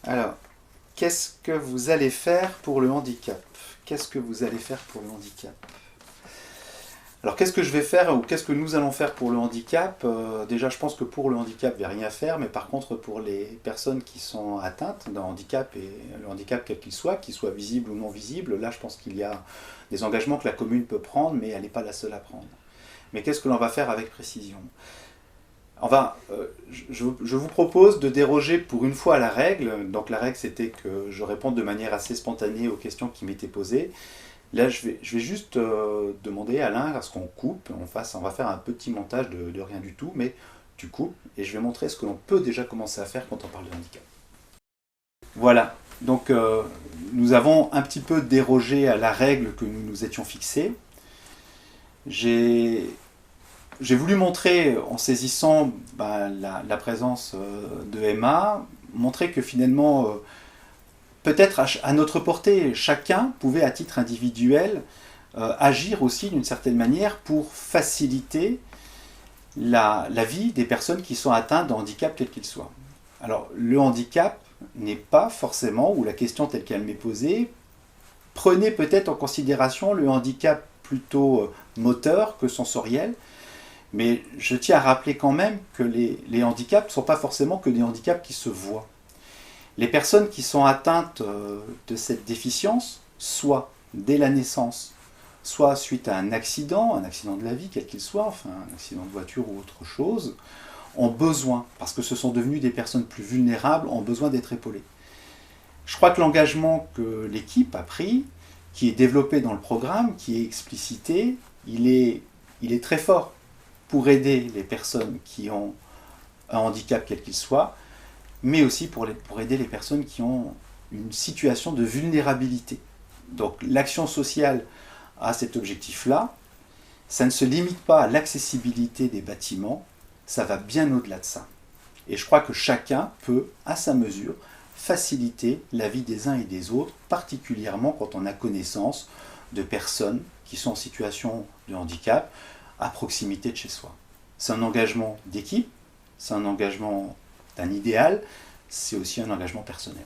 Alors, qu'est-ce que vous allez faire pour le handicap? Qu'est-ce que vous allez faire pour le handicap? Alors, qu'est-ce que je vais faire ou qu'est-ce que nous allons faire pour le handicap? Déjà, je pense que pour le handicap, il n'y a rien à faire, mais par contre, pour les personnes qui sont atteintes d'un handicap, et le handicap quel qu'il soit visible ou non visible, là, je pense qu'il y a des engagements que la commune peut prendre, mais elle n'est pas la seule à prendre. Mais qu'est-ce que l'on va faire avec précision? Enfin, je vous propose de déroger pour une fois à la règle. Donc la règle, c'était que je réponde de manière assez spontanée aux questions qui m'étaient posées. Là, je vais juste demander à Alain à ce qu'on coupe, on va faire un petit montage de rien du tout, mais tu coupes et je vais montrer ce que l'on peut déjà commencer à faire quand on parle de handicap. Voilà, donc nous avons un petit peu dérogé à la règle que nous nous étions fixée. J'ai J'ai voulu montrer, en saisissant la présence de Emma, montrer que finalement, peut-être à notre portée, chacun pouvait à titre individuel agir aussi d'une certaine manière pour faciliter la vie des personnes qui sont atteintes de handicap quel qu'il soit. Alors le handicap n'est pas forcément, ou la question telle qu'elle m'est posée, prenez peut-être en considération le handicap plutôt moteur que sensoriel. Mais je tiens à rappeler quand même que les handicaps ne sont pas forcément que des handicaps qui se voient. Les personnes qui sont atteintes de cette déficience, soit dès la naissance, soit suite à un accident de la vie, quel qu'il soit, enfin un accident de voiture ou autre chose, ont besoin, parce que ce sont devenus des personnes plus vulnérables, ont besoin d'être épaulées. Je crois que l'engagement que l'équipe a pris, qui est développé dans le programme, qui est explicité, il est très fort pour aider les personnes qui ont un handicap quel qu'il soit, mais aussi pour aider les personnes qui ont une situation de vulnérabilité. Donc l'action sociale a cet objectif-là. Ça ne se limite pas à l'accessibilité des bâtiments, ça va bien au-delà de ça. Et je crois que chacun peut, à sa mesure, faciliter la vie des uns et des autres, particulièrement quand on a connaissance de personnes qui sont en situation de handicap à proximité de chez soi. C'est un engagement d'équipe, c'est un engagement d'un idéal, c'est aussi un engagement personnel.